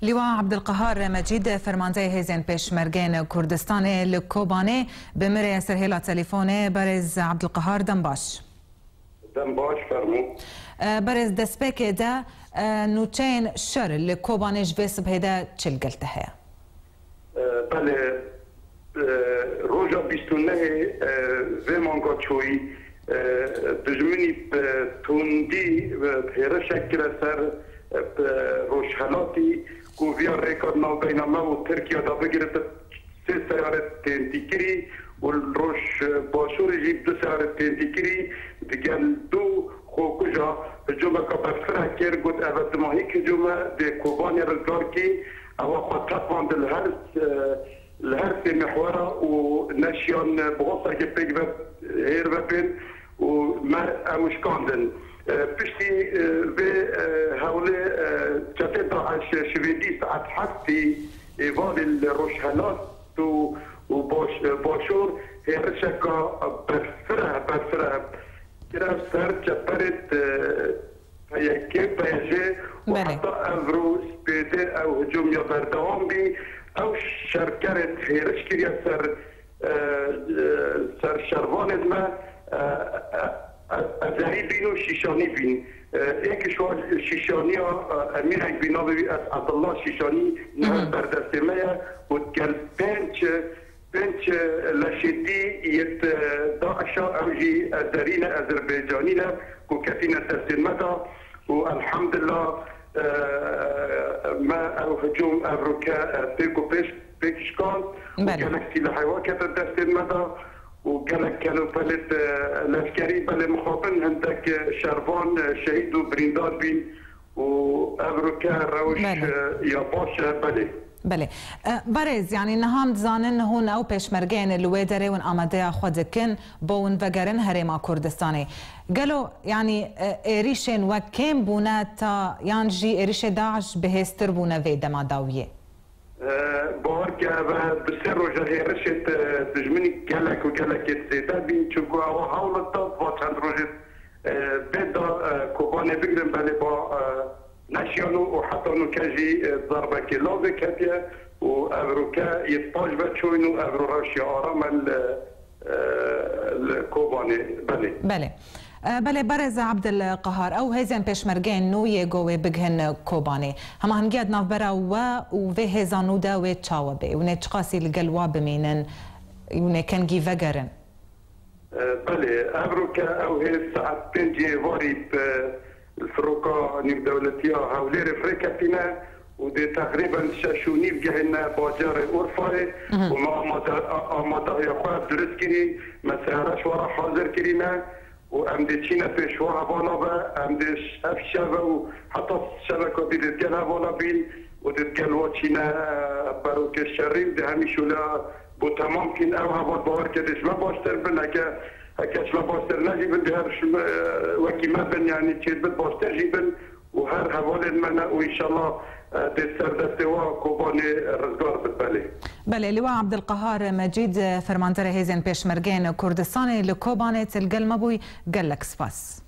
لواء عبدالقهار مجید فرمانده هیزن پشمرگین کردستان لکوبانه بمره سرهلا تليفونه برز عبدالقهار دنباش فرمو برز دسبك دا نوچين شر لكوبانه جبس بهدا چل قلته هيا بله روجا بیستونه و مانگا چوی دجمنی توندی پیرشک سر روشحلاتی کوویا ریکارد ناو بین الله و ترکیه دا بگیرد 3 سیاره تنتیکری و روش باشور جیب 2 سیاره تنتیکری دیگر 2 خوکجا جمعه که بفره کر گود اوت ماهی که جمعه ده کوبانی رزگار کی او خطط واند الهرس محورة ونشيان بغصة كبير هير بين وما أوش كاندن بشتي بهولي جاتي عش شويدي ساعات حتى إيفاد الروشهلات وباشور هيرشكا بفرها كده سر جبرت فيكي بيجي وحتى أفرو سبيدي أو هجوم يبردوان بي او شرکت هیرش کریه سر شروان ازمه ازهی بین و شیشانی بین ایک شیشانی امیر اک بینا ببین از عبدالله شیشانی نه بردسته میا و گل پنج لشدی یت داعشا اوجی ازرین ازربیجانی نه و کتین دسته مدا و الحمدلله ما او هجوم امريكا بيكو بيكشكون وكانك سلاح واكد الدست المدى وكانك كانوا بلد العسكري بل مخاطن عندك شرفان شهيد وبريندار بين وامريكا روش يا باشا بلي بله برز يعني نهام زانن هون او پشمرگین الویدره ون آماده خودکن بون وگرن هرما کردستانی قالوا يعني إريشن وكم بونا تا يانجي إريش داعش بهستر بونا في دما داوية بارك بسر رجع رشت تجمني كلك وكلك زيدا بين تشوكو أو حول الطب وكان رجع بدا كوباني بقرن بالي با ناشيونو وحتى انه كاجي ضربه كيلوفي كاتيا وامريكا يتطاج بتشوينو امرو راشيا ارام الكوباني بله بله برز عبدالقهار او هزن پشمرگین نوی گوه بگهن کوبانی هما هنگید ناف برا و هزانو دا و چاوبه و نچقاسی لگلوا بمینن و کنگی وگرن بله امريكا او هي ساعات بنجي واري الفروقه نيم دولتيه هاولي رفريكاتنا ودي تقريبا شاشوني بجهنا باجار اورفاي وما اماده يقعد درسكري ما سهرش ورا حاضر كرينا وامدي تشينا في شوها بولا امدي افشابه وحتى الشبكه دي تلقاها بولا بين وتتقال تشينا باروك الشريف ده همي شولا بو تمام كين او هبط باور كدش ما باشتر بلكه هكاش ما باشتر نجيب دهرش وكي ما بن يعني تشيد باشتر جيبن وهر حوالي المنا وان شاء الله دستوا كوباني رزقار بالبالي. بله لواء عبدالقهار مجید فرمانده هیزن پشمرگین کردستان لکوبانه تلقل مبوی قال لك سپاس.